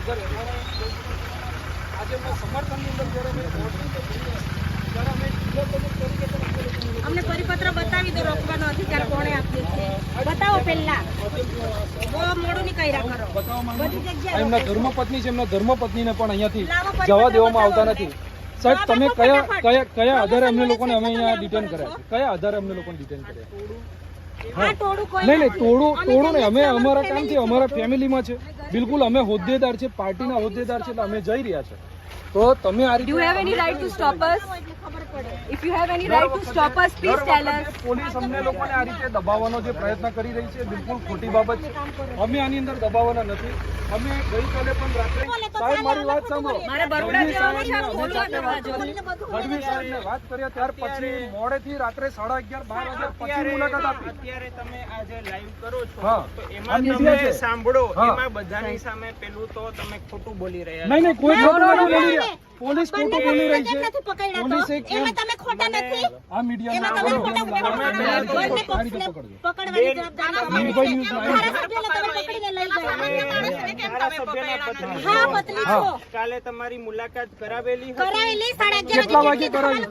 આજે મેં સમર્થનની અંદર જ્યારે મેં ત્યારે અમે અમને પરિપત્ર બતાવી દો, રોકવાનો અધિકાર કોણે આપ્યો છે બતાવો પહેલા. બહુ મોડું નહીં કર્યા કરો. બધી જગ્યાએ એમના ધર્મપત્ની છે, એમના ધર્મપત્નીને પણ અહીંયાથી જવા દેવામાં આવતા નથી. સાહેબ, તમે કયા આધારે અમને લોકોને અમે અહીંયા ડિટેન કર્યા છે? કયા આધારે અમને લોકોને ડિટેન કર્યા? નહીં, તોડું નહીં. અમે અમારા કામથી અમારા ફેમિલીમાં છે, બિલકુલ અમે હોદ્દેદાર છે, પાર્ટીના હોદ્દેદાર છે, એટલે અમે જઈ રહ્યા છે. તો તમે આ રીતે You have any right to stop us? If you have any right to stop us, please tell us. Police અમને લોકોને આ રીતે દબાવવાનો જે પ્રયત્ન કરી રહી છે, બિલકુલ ખોટી બાબત છે. અમે આની અંદર દબાવવાના નથી. અમે ગઈકાલે પણ રાત્રે, સાહેબ મારી વાત સાંભળો, મારે બરોડા જવાનું છે, ખોલો દરવાજો. ગઢવી સાહેબને વાત કર્યા ત્યાર પછી મોડેથી રાત્રે 11:30 12 વાગ્યા પછી મુલાકાત આપી. અત્યારે તમે આ જે લાઈવ કરો છો હા, તો એમાં તમે સાંભળો, એમાં બધાની સામે પેલું તો તમે ખોટું બોલી રહ્યા છો. નહીં, કોઈ ખોટું નથી બોલી રહ્યા. પોલીસ ખોટું બોલી રહી છે. પોલીસે એમાં તમે ખોટા નથી. આ મીડિયામાં એમાં તમે ખોટા પકડવાની જવાબદારી કાલે તમારી મુલાકાત કરાવેલી કરાવેલી 11:30 કેટલા વાગે કરાવી?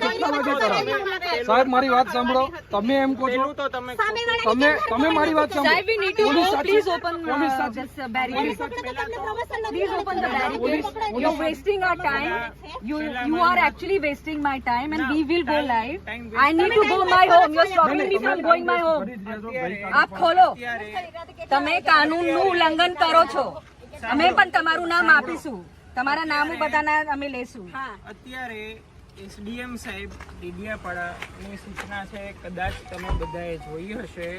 સાહેબ મારી વાત સાંભળો. તમે એમ કહો છો, તો તમે તમે મારી વાત સાંભળો. Sir, we need to go. Please open this barricade. Please open the barricade. You're wasting our time. You are actually wasting my time, and we will go live. I need to go my home. You're stopping me from going my home. આપ ખોલો. તમે કાનૂનનું ઉલ્લંઘન કરો છો. અમે પણ તમારું નામ આપીશું. તમારા નામો બધાના અમે લેશું. અત્યારે એસડીએમ સાહેબ ડીડિયાપાડાની સૂચના છે, કદાચ તમે બધાએ જોઈ હશે,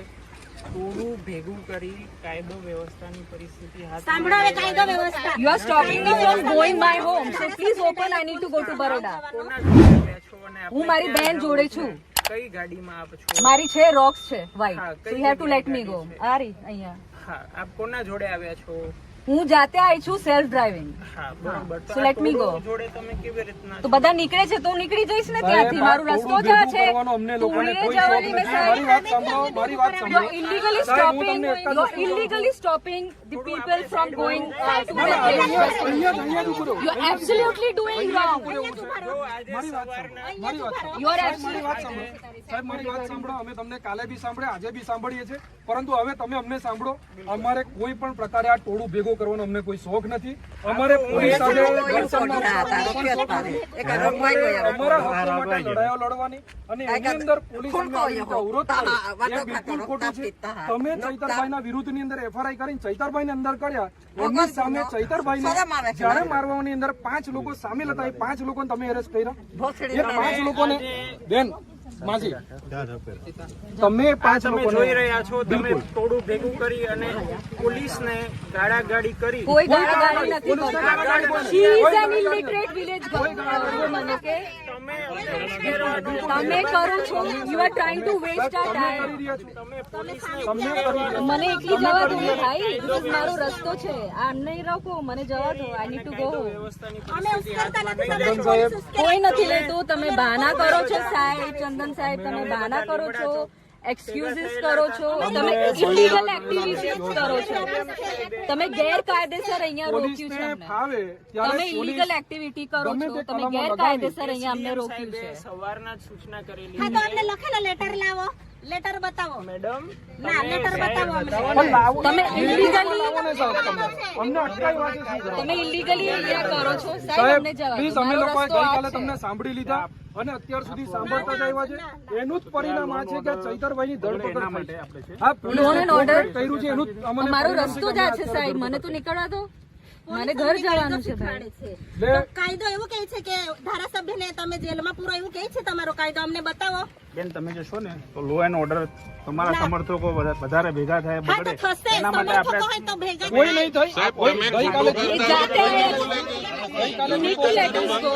થોડું ભેગું કરી કાયદો વ્યવસ્થાની પરિસ્થિતિ હાથ સાંભળો હવે કાયદો વ્યવસ્થા. You are stopping me from going my home. So please open. I need to go to Baroda. હું મારી બહેન જોડે છું. કઈ ગાડીમાં આપ છો? મારી છે રોક્સ છે white. So you have to let me go. આ રહી અહીંયા. હા, આપ કોના જોડે આવ્યા છો? હું જાતે આવી છું સેલ્ફ ડ્રાઇવિંગ. હા, બરોબર. So let me go. જોડે તમે કેવી રીતના તો બધા નીકળે છે તો હું નીકળી જઈશ ને ત્યાંથી. મારો રસ્તો જ આ છે. અમને તું લોકોને ઉડીને કોઈ જવાની મેં મારી વાત સાંભળો, મારી વાત You're સાંભળો. illegally સાહેબ, હું stopping. તમને એક જ You're વસ્તુ illegally stopping the people from going to their અહીંયા place. અહીંયા જ ઉભો રહો. You're absolutely doing wrong. આજે મારી વાત સવારના મારી વાત સાંભળો. You're સાહેબ, મારી વાત absolutely. સાંભળો. સાહેબ મારી વાત સાંભળો. અમે તમને કાલે બી સાંભળ્યા, આજે બી સાંભળીએ છીએ, પરંતુ હવે તમે અમને સાંભળો. અમારે કોઈ પણ પ્રકારે આ ટોળું ભેગું કરવાનો અમને કોઈ શોખ નથી. અમારે પોલીસ સાથે અમારા હકો માટે લડાઈઓ લડવાની અને એની અંદર પોલીસ અમને આવી રીતે અવરોધ કરે એ બિલકુલ ખોટું છે. તમે ચૈતરભાઈના વિરુદ્ધની અંદર એફઆરઆઈ કરીને ચૈતરભાઈને અંદર કર્યા, એમની સામે ચૈતરભાઈને જ્યારે મારવાની અંદર 5 લોકો સામેલ હતા, એ 5 લોકોને તમે એરેસ્ટ કર્યા. એ 5 લોકોને બેન માજી તમે 5 તમે લોકોને જોઈ રહ્યા છો, તમે થોડું ભેગું કરી અને પોલીસને ગાળાગાળી કરી. કોઈ ગાળાગાળી નથી કરતી. She is an illiterate village girl. મને કે તમે કરો છો. You are trying to waste our time. મને એકલી જવા દો ને ભાઈ. This is મારો રસ્તો છે. આ નહીં રોકો, મને જવા દો. I need to go home. અમે ઉશ્કેરતા નથી. તમે ચંદન સાહેબ કોઈ નથી લેતું. તમે બહાના કરો છો સાહેબ. ચંદન સાહેબ તમે બહાના કરો છો, એક્સક્યુઝીસ કરો છો, તમે ઇલીગલ એક્ટિવિટીઝ કરો છો. તમે ગેરકાયદેસર અહીંયા રોક્યું છે પોલીસને અમને. ફાવે ત્યારે તમે ઇલીગલ એક્ટિવિટી કરો ગમે છો. તે તમે કલમો ગેરકાયદેસર અહીંયા અમને રોક્યું છે. સવારના જ સૂચના કરેલી. હા, તો અમને લખેલો લેટર લાવો. લેટર બતાવો. મેડમ, ના, લેટર બતાવો અમને. પણ લાવો તમે illegally- લાવો ને સાહેબ તમે. અમને અટકાવ્યા છે શું કરવા? તમે ઇલીગલી અહીંયા કરો છો સાહેબ. સાહેબ અમને જવા પ્લીઝ દો. અમે મારો લોકોએ રસ્તો આ ગઈકાલે છે. તમને સાંભળી લીધા અને અત્યાર સુધી સાંભળતા જ આવ્યા છે. એનું જ પરિણામ આ છે કે ચૈતરભાઈની ધરપકડ થઈ છે. હા, પોલીસે Law and order. કર્યું છે એનું જ અમને મારો પરિણામ રસ્તો છે જ કે આ છે સાહેબ. મને તો નીકળવા દો. મને ઘર જવાનું છે ભાઈ. લે કાયદો એવું કહે છે કે ધારાસભ્યને તમે જેલમાં પૂરો એવું કહે છે. તમારો કાયદો અમને બતાવો. બેન તમે જો છો ને તો લો એન્ડ ઓર્ડર તમારા સમર્થકો વધારે ભેગા થાય હા, તો બગડે થશે. એના માટે સમર્થકો આપણે હોય તો ભેગા કોઈ નહીં થઈ. કોઈ ગઈકાલે એ જાતે You need to let us go.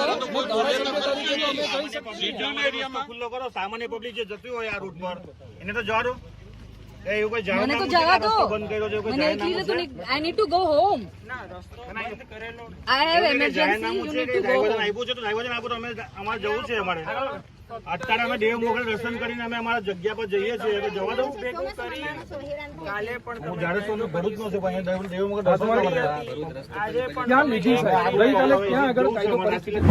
ખુલ્લો કરો સામાન્ય પબ્લિક જે જતી હોય આ રૂટ પર એને તો જવા દો. એ એવું કોઈ જાહેર મને તો જવા દો. બંધ કર્યો છે કોઈ મને એકલી તો I need to go home. I have emergency. You need to go home. આપ્યું છે તો ડ્રાઈવર આપ્યું તો અમે અમારે જવું છે અમારે અત્યારે અમે દેવ મોગલ દર્શન કરીને અમે અમારા જગ્યા પર જઈએ છીએ તો જવા દઉં ભેગું કરી કાલે પણ હું તમે જાડે તો ભરૂચ નો છું પણ અહીંયા દેવ મોગલ દર્શન કરવા ગયા. આજે પણ ક્યાં લીધી સાહેબ? ગઈકાલે ક્યાં આગળ કાયદો પરિસ્થિતિ કઈ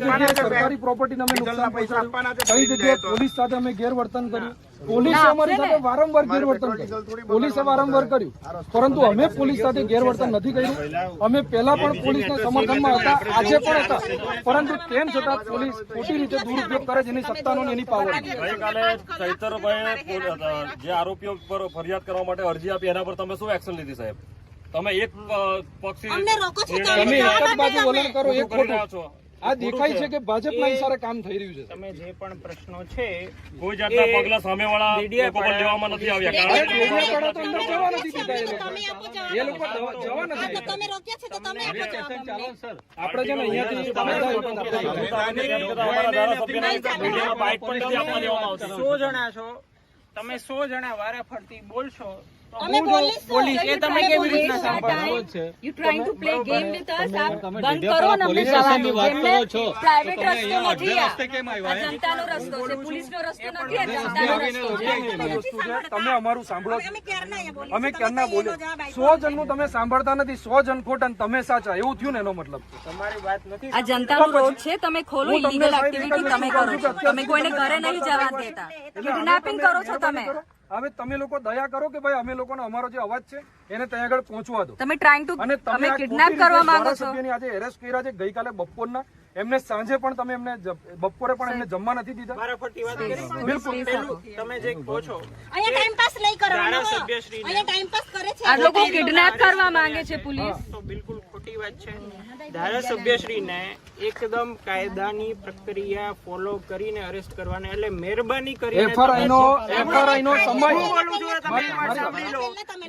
જગ્યાએ સરકારી પ્રોપર્ટીને અમે નુકસાન પહોંચાડ્યું? કઈ જગ્યાએ પોલીસ સાથે અમે ગેરવર્તન કર્યું? પોલીસે અમારી સાથે વારંવાર ગેરવર્તન કર્યું. પોલીસે વારંવાર કર્યું, પરંતુ અમે પોલીસ સાથે ગેરવર્તન નથી કર્યું. અમે પહેલા પણ પોલીસના સમર્થનમાં હતા, આજે પણ હતા, પરંતુ તેમ છતાં પોલીસ ખોટી રીતે દુરુપયોગ કરે જેની સત્તાનો ને એની પાવર. ગઈકાલે ચૈતરભાઈ જે આરોપીઓ પર ફરિયાદ કરવા માટે અરજી આપી એના પર તમે શું એક્શન લીધી સાહેબ? તમે એક પક્ષી અમને રોકો છો તો તમે એક જ બાજુ વલણ કરો, એક કરી રહ્યા ખોટું. છો. આ દેખાય છે કે ભાજપના ઈશારે કામ થઈ રહ્યું છે. તમે જે પણ પ્રશ્નો છે કોઈ જાતના પગલા સામેવાળા લોકો પર લેવામાં નથી આવ્યા. કારણ કે ડેડિયાપાડા તો અંદર જવા નથી દીધા એ લોકો. તમે આપો જવાબ. એ લોકો જવા નથી તો દીધા. તમે રોક્યા છે તો તમે આપો જવાબ અમને. આપણે છે ને અહીંયાથી અમારા ધારાસભ્યને મીડિયામાં બાઇટ પણ નથી આપવા દેવામાં આવતી. 100 જણા છો, તમે 100 જણા વારાફરતી બોલશો તો અમે બોલીશું. પોલીસ એ તમે કેવી રીતના સાંભળો? You trying to play game with us? આપ બંધ કરો ને અમને જવા દો. એમને private રસ્તો નથી આ. આ જનતાનો રસ્તો છે, પોલીસનો રસ્તો નથી, આ જનતાનો રસ્તો છે. વસ્તુ છે, તમે અમારું સાંભળો છો. અમે ક્યારના અહીંયા બોલીશું. અમે ક્યારના બોલે 100 જણનું તમે સાંભળતા નથી, 100 જણ ખોટા અને તમે સાચા, એવું થયું ને એનો મતલબ. તમારી વાત નથી આ જનતાનો રોડ છે, તમે ખોલો. હું તમને ઇલીગલ સાહેબ એક્ટિવિટી એક જ તમે વસ્તુ કરો કહું છો. છું કે તમે કોઈને ઘરે નહીં જવા દેતા. કિડનેપિંગ કરો છો તમે. હવે તમે લોકો દયા કરો કે ભાઈ અમે લોકોનો અમારો જે અવાજ છે એને ત્યાં આગળ પહોંચવા દો. તમે ટ્રાઇંગ ટુ અને તમે તમે આ કિડનેપ ખોટી કરવા રીતે માંગો છો. ધારાસભ્યની આજે એરેસ્ટ કર્યા છે ગઈકાલે બપોરના. એમને સાંજે પણ તમે એમને બપોરે પણ એમને જમવા નથી દીધા. વારાફરતી વાત કરી. બિલકુલ. પેલું તમે જે કહો છો અહીંયા ટાઈમ પાસ નહીં કરવાનો. ધારાસભ્યશ્રીને અહીંયા ટાઈમ પાસ કરે છે. આ લોકો કિડનેપ કરવા માંગે છે પોલીસ. તો બિલકુલ ખોટી વાત છે. ધારાસભ્યશ્રીને એકદમ કાયદાની પ્રક્રિયા ફોલો કરીને અરેસ્ટ કરવાને એટલે મહેરબાની કરીને FRI નો સમય હું બોલું છું એ તમે વાત સાંભળી લો.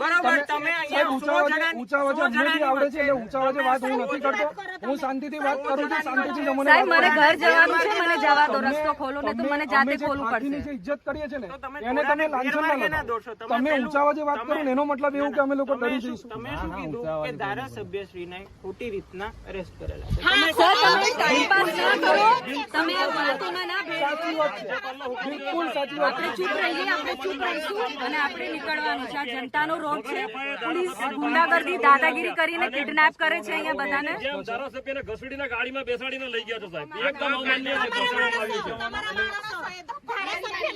બરોબર, તમે અહીંયા 100 જણાની- ઊંચા અવાજે અમને બી આવડે છે એટલે ઊંચા અવાજે વાત હું નથી કરતો. હું શાંતિથી વાત કરું છું, શાંતિથી તમને સાહેબ વાત મને કરું ઘર છું. જવાનું છે, મને જવા દો. તમને- રસ્તો ખોલો ને તો મને અમે જાતે જે ખોલવું પાર્ટીની પડશે. જે ઇજ્જત કરીએ છીએ ને તમે એને તમે થોડાને લાંછન ગેરમાર્ગે ના ના દોરશો. લગાવો. તમે તમે પેલું- ઊંચા અવાજે વાત કરો ને એનો મતલબ એવું કે અમે લોકો તમે ડરી શું જઈશું. તમે શું કીધું કે ધારાસભ્યશ્રીને ખોટી રીતના અરેસ્ટ કરેલા છે. હા, સર તમે ટાઈમ પાસ ના કરો. તમે આ વાતોમાં ના ભેળો. સાચી વાત છે, બિલકુલ સાચી વાત આપણે ચૂપ રહીએ, આપણે ચૂપ રહીશું અને આપણે નીકળવાનું છે. આ જનતાનો રોડ છે. પોલીસ ગુંડાગર્દી દાદાગીરી કરીને કિડનેપ કરે છે અહીંયા બધાને. જેમ ધારાસભ્યને ઘસડીને ગાડીમાં બેસાડીને લઈ ગયા છો સાહેબ, એકદમ અમાન્ય રીતે ઘસડવામાં આવ્યું છે. તમારા માણસો ધારાસભ્ય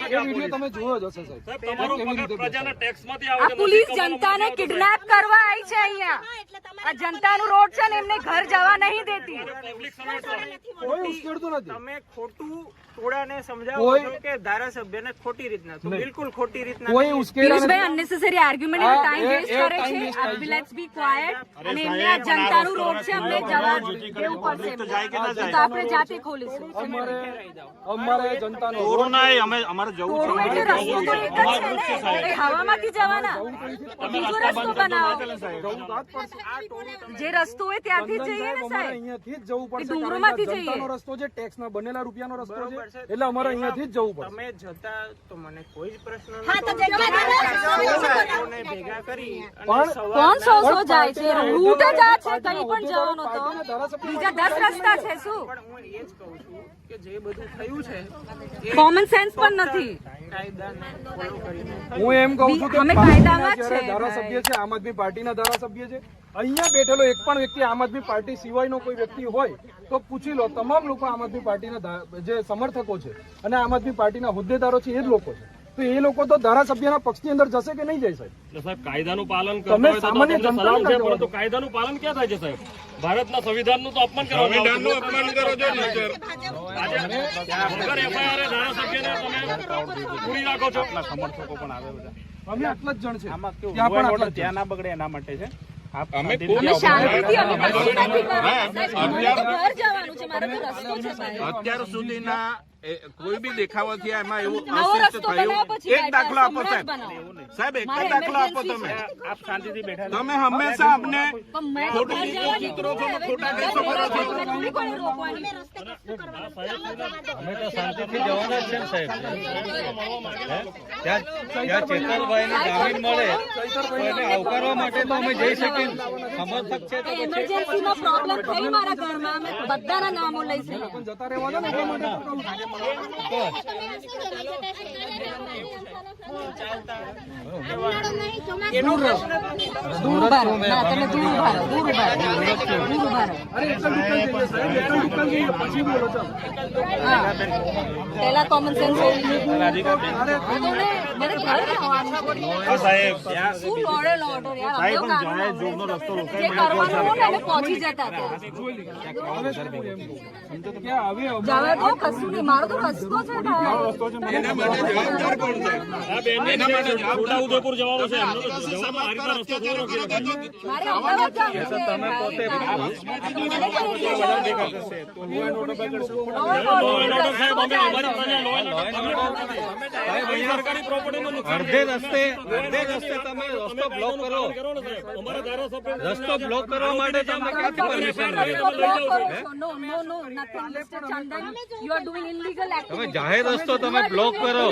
એ વિડીયો તમે જોયો જ હશે સાહેબ. સાહેબ, તમારો પગાર પ્રજાના ટેક્સમાંથી આવે આ છે. પોલીસ જનતાને કિડનેપ કરવા આવી છે અહીંયા. આ જનતાનું રોડ છે ને એમને ઘર જવા નહીં દેતી. પબ્લિક સર્વન્ટ છે. કોઈ ઉશ્કેરતું નથી. તમે ખોટું ટોળાને સમજાવો કોઈ- છો કે ધારાસભ્યને ખોટી રીતના તો બિલકુલ ખોટી રીતના કોઈ નહીં. ઉશ્કેરા પિયુષભાઈ નથી. અનનેસેસરી આર્ગ્યુમેન્ટ એનો ટાઈમ એ વેસ્ટ કરે time છે. waste થાય છે. Let's be quiet. અને એમને આ જનતાનું રોડ છે, અમને જવા દેવું પડશે એમને. તો આપણે જાતે ખોલીશું. અમારે જનતાનો તોડો ના અમે અમારે જવું થોડું એટલે રસ્તો તો એક જ છે ને. એ હવામાંથી જવાના. બીજો રસ્તો બનાવો. જે રસ્તો હોય ત્યાંથી જ જઈએ ને અમારે સાહેબ. અહીંયાથી જ જવું પડશે. ડુંગરોમાંથી કારણ કે જઈએ. જનતાનો રસ્તો છે, ટેક્સના બનેલા રૂપિયાનો રસ્તો છે, બરોબર છે. એટલે અમારે અહીંયાથી જ જવું પડશે. તમે જતા તો મને કોઈ જ પ્રશ્ન હા, તો નહોતો. જગ્યા લોકોને ભેગા કરી અને પણ- કોણ સો જાય છે? રૂટ જ આ છે. કઈ પણ હોદ્દેદારો, જવાનો પાર્ટીના તો ધારાસભ્યો બીજા 10 રસ્તા છે શું? પણ હું એ જ કહું છું કે જે બધું થયું છે એ કોમન સેન્સ પણ નથી. કાયદાને ફોલો કરીને હું એમ કહું છું કે અમે પાર્ટીના કાયદામાં જ જ્યારે છે, ધારાસભ્ય છે, આમ આદમી પાર્ટીના ધારાસભ્ય છે, અહીંયા બેઠેલો એક પણ વ્યક્તિ આમ આદમી પાર્ટી સિવાયનો કોઈ વ્યક્તિ હોય તો પૂછી લો. તમામ લોકો આમ આદમી પાર્ટીના જે સમર્થકો છે અને આમ આદમી પાર્ટીના હોદ્દેદારો છે એ જ લોકો છે. તો એ લોકો તો ધારાસભ્યના પક્ષની અંદર જશે કે નહીં જાય સાહેબ? એટલે સાહેબ, કાયદાનું પાલન તમે કરતા હોય તો સામાન્ય તમને જનતાને સલામ છે, ના પરંતુ કાયદાનું પાલન ક્યાં થાય છે સાહેબ? ભારતના સંવિધાનનું તો અપમાન કરવામાં આવે છે. આજે વગર FIR એ ધારાસભ્યને તમે પૂરી રાખો છો. સમર્થકો પણ આવે બધા અમે આટલા જ જણ છે, આમાં કેવું ત્યાં પણ આટલા જ ત્યાં ના બગડે એના માટે છે અમે શાંતિથી અમે કશું નથી કરવાનું. સાહેબ, મારે તો ઘર જવાનું છે. મારે તો રસ્તો છે સાહેબ. અત્યાર સુધીના કોઈ બી દેખાવાથી એમાં એવું નવો અશિષ્ટ રસ્તો બનાવ્યો થયું. પછી એક દાખલો આપો હમણાં જ સાહેબ. બનાવો. સાહેબ એક જ મારે દાખલો આપો emergency તમે. છે. આપ શાંતિથી બેઠા રહો. તમે હંમેશા અમને પણ મેં તો ખોટું ઘર જવાની ચિત્રો છો ને હવે ખોટા ઘર કેસો કરો છો. જવાની થોડી કોઈને રોકવાની. અમે તો શાંતિથી જવાના જ છે ને સાહેબ. ત્યાં ચેતરભાઈને જામીન મળે તો એને આવકારવા માટે તો અમે જઈ શકીએ. સમર્થક છે તો પછી emergency નો પ્રોબ્લેમ થઈ મારા ઘરમાં અમે બધાના નામો લઈશ અહીંયા. જતા રહેવા દો ને એટલા માટે તો કહું છું. એનો પ્રશ્ન દૂર ઉભા રહો. ના, તમે દૂર ઉભા રહો. દૂર ઉભા રહો. દૂર ઉભા રહો. અરે એકદમ નિકલ જઈએ સાહેબ, એકદમ નિકલ જઈએ પછી બોલો ચાલો. હા. પહેલા કોમન સેન્સ હોવું અરે મને ઘરે આવવાનું. સાહેબ શું લોડે લોડો યાર અમને એવું કામ ના હોય. જે કરવાનું હોય ને એને પહોંચી જતા હતા. જોઈ લઈએ. હવે શું બોલે એમ કહું. સમજો તો કે હવે જવા દો કશું નહીં મારો તો રસ્તો છે ભાઈ. એના માટે જવાબદાર કોણ છે? એના માટે છોટા ઉદેપુર જવાનું છે એમનો તો જવામાં આ રીતના રસ્તો થોડો રોકી રખાય. મારે અમદાવાદ જવાનું છે. તમે પોતે મને કઈ ઓર્ડર સાહેબ અમે અમારી પ્રજા લો એન્ડ ઓર્ડર સરકારી પ્રોપર્ટીમાં નુકસાન અડધે રસ્તે તમે રસ્તો બ્લોક કરો. અમારા ધારાસભ્ય રસ્તો બ્લોક કરવા માટે તમે ક્યાંથી પરમિશન મળી? No, nothing, Mr. Chandan. You are doing illegal તમે activity. જાહેર રસ્તો તમે બ્લોક કરો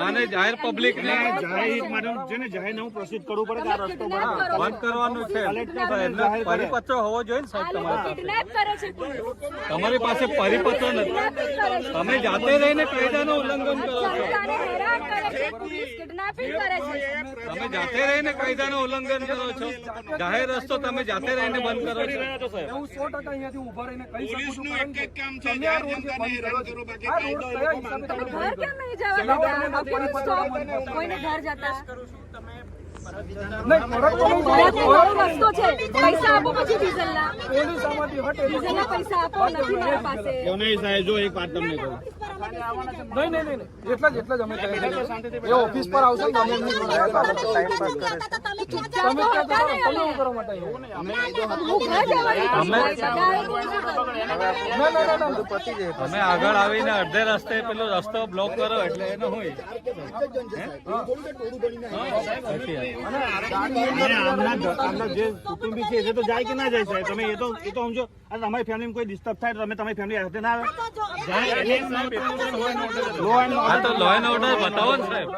અને જાહેર પબ્લિક ને જાહેર માટે છે ને જાહેર હું પ્રસિદ્ધ કરવું પડે કે આ રસ્તો Kidnap કરો છો. બંધ કરવાનું છે. એનો પરિપત્ર હોવો જોઈએ ને સાહેબ આ લોકો તમારા પાસે. kidnap કરે છે પોલીસ. તમારી પાસે પરિપત્ર નથી. Kidnapping કરે છે. તમે જાતે રહીને કાયદાનું ઉલ્લંઘન કરો છો. જનતાને હેરાન કરે છે પોલીસ. Kidnapping કરે છે. તમે જાતે રહીને કાયદાનું ઉલ્લંઘન કરો છો. જાહેર રસ્તો તમે જાતે રહીને બંધ કરો છો. હું 100% અહીંયાથી ઊભા રહીને કહી શકું છું. પોલીસનું એક જ કામ છે, તમે આ રોડ જે બંધ કરો છો, બાકી આ રોડ કયા હિસાબે તમે ઘર બંધ કેમ નહીં જવા દેતા? Police stop. કોઈને ઘર જતા નહીં, ફરક તો નહીં પડે. મારો રસ્તો છે. પૈસા આપો પછી ડીઝલના. પોલીસ આમાંથી હટે તો ડીઝલના પૈસા આપો નથી મારા પાસે. નહીં સાહેબ જો એક વાત તમને કહું નહીં. એટલા જ અમે કહે છે. એ ઓફિસ પર આવશે ને તમે એમની જોડે રહ્યા હતા. તમે ક્યાં જતા રહો? તમે શું કરવા માટે આવ્યા? હું ઘર જવાની છું. બધાએ બોલવું ના. તમે આગળ આવીને અડધે રસ્તે પેલો રસ્તો બ્લોક કરો એટલે એનો હોય. આમના જે કુટુંબી છે એ તો જાય કે ના જાય સાહેબ તમે એ તો સમજો અને તમારી ફેમિલીમાં કોઈ ડિસ્ટર્બ થાય તો તમે તમારી ફેમિલી સાથે ના આવે લો એન્ડ હા તો લો એન્ડ ઓર્ડર બતાવો ને સાહેબ.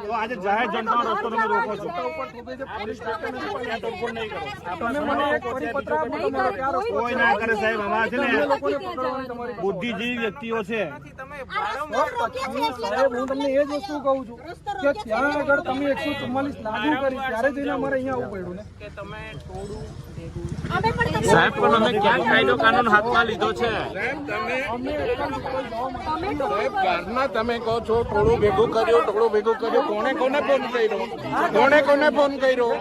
તો આજે જાહેર જનતાનો રસ્તો તમે રોકો છો પોલીસ સ્ટેશન તમે મને એક પરિપત્ર આપો તમારો ક્યાં રસ્તો કોઈ ના કરે સાહેબ અમારા છે ને લોકોને પકડવાની તમારી બુદ્ધિજીવી વ્યક્તિઓ છે સાહેબ હું તમને એ જ વસ્તુ કહું છું કે ત્યાં આગળ તમે 144 લાગુ કરી ત્યારે જઈને અમારે અહીંયા આવવું પડ્યું ને. કે તમે થોડું સાહેબ પણ અમે ક્યાં કાયદો કાનૂન હાથમાં લીધો છે? ઘરના તમે કહો છો થોડું ભેગું કર્યું કોને ફોન કર્યો? કોને ફોન કર્યો?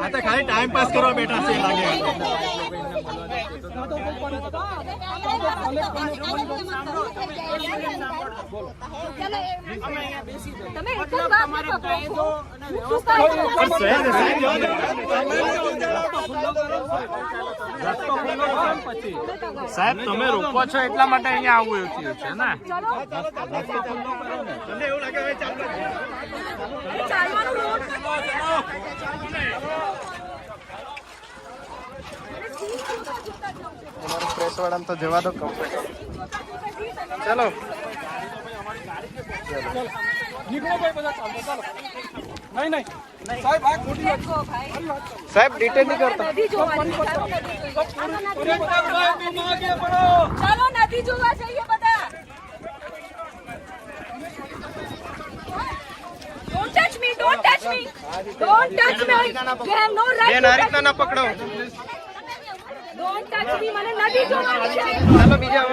આ તો ખાલી ટાઈમ પાસ કરવા બેઠા છે લાગે. તમે એક જ વાત પકડો છો. શું કાયદો? સાહેબ તમે રોકો છો એટલા માટે અહીંયા આવવું થયું છે ને. ચાલવાનું રોડ પ્રેસ વાળાને તો જવા દો ચલો નીકળો ભાઈ બધા ચાલો નહીં સાહેબ આ ખોટી વાત દેખો ભાઈ. સાહેબ ડિટેન નહીં કરતા નદી જોવાની. ચાલો નદી જોઈએ. પડો ચાલો નદી જોવા જઈએ બધા. Don't touch me. Don't touch me. Don't touch me. You have no right. બેન આ રીતના ના પકડો Don't touch me. મને નદી જોવાની છે. ચાલો બીજા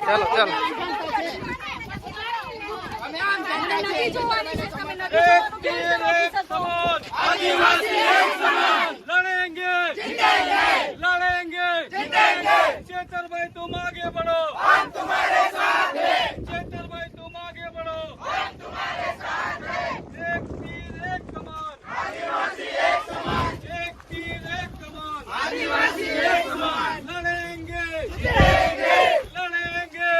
ચાલો નદી જોવાની છે. તમે एक तीर एक समान, आदिवासी एक समान, लड़ेंगे लड़ेंगे चेतर भाई तुम आगे बढ़ो, हम तुम्हारे साथ हैं। चेतर भाई तुम आगे बढ़ो, हम तुम्हारे साथ हैं। एक तीर एक कमान, आदिवासी एक समान, एक तीर एक कमान, आदिवासी एक समान, लड़ेंगे लड़ेंगे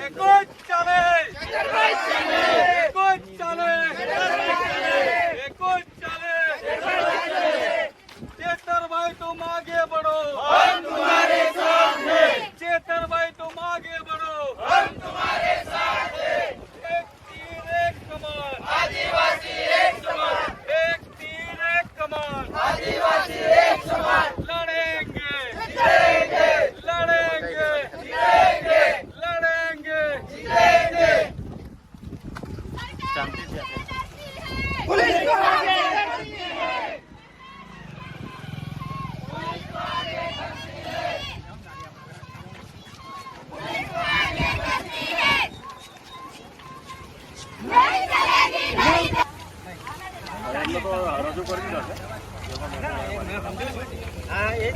एको चले एको चले एको चले चेतर भाई तुम आगे बढ़ो, हम तुम्हारे साथ हैं। चेतर भाई तुम आगे बढ़ो, हम तुम्हारे साथ हैं। एक तीर एक कमान, आदिवासी एक समान, एक तीर एक कमान, आदिवासी एक समान, लड़ेंगे लड़ेंगे लड़ेंगे રજૂ કરી દીધા છે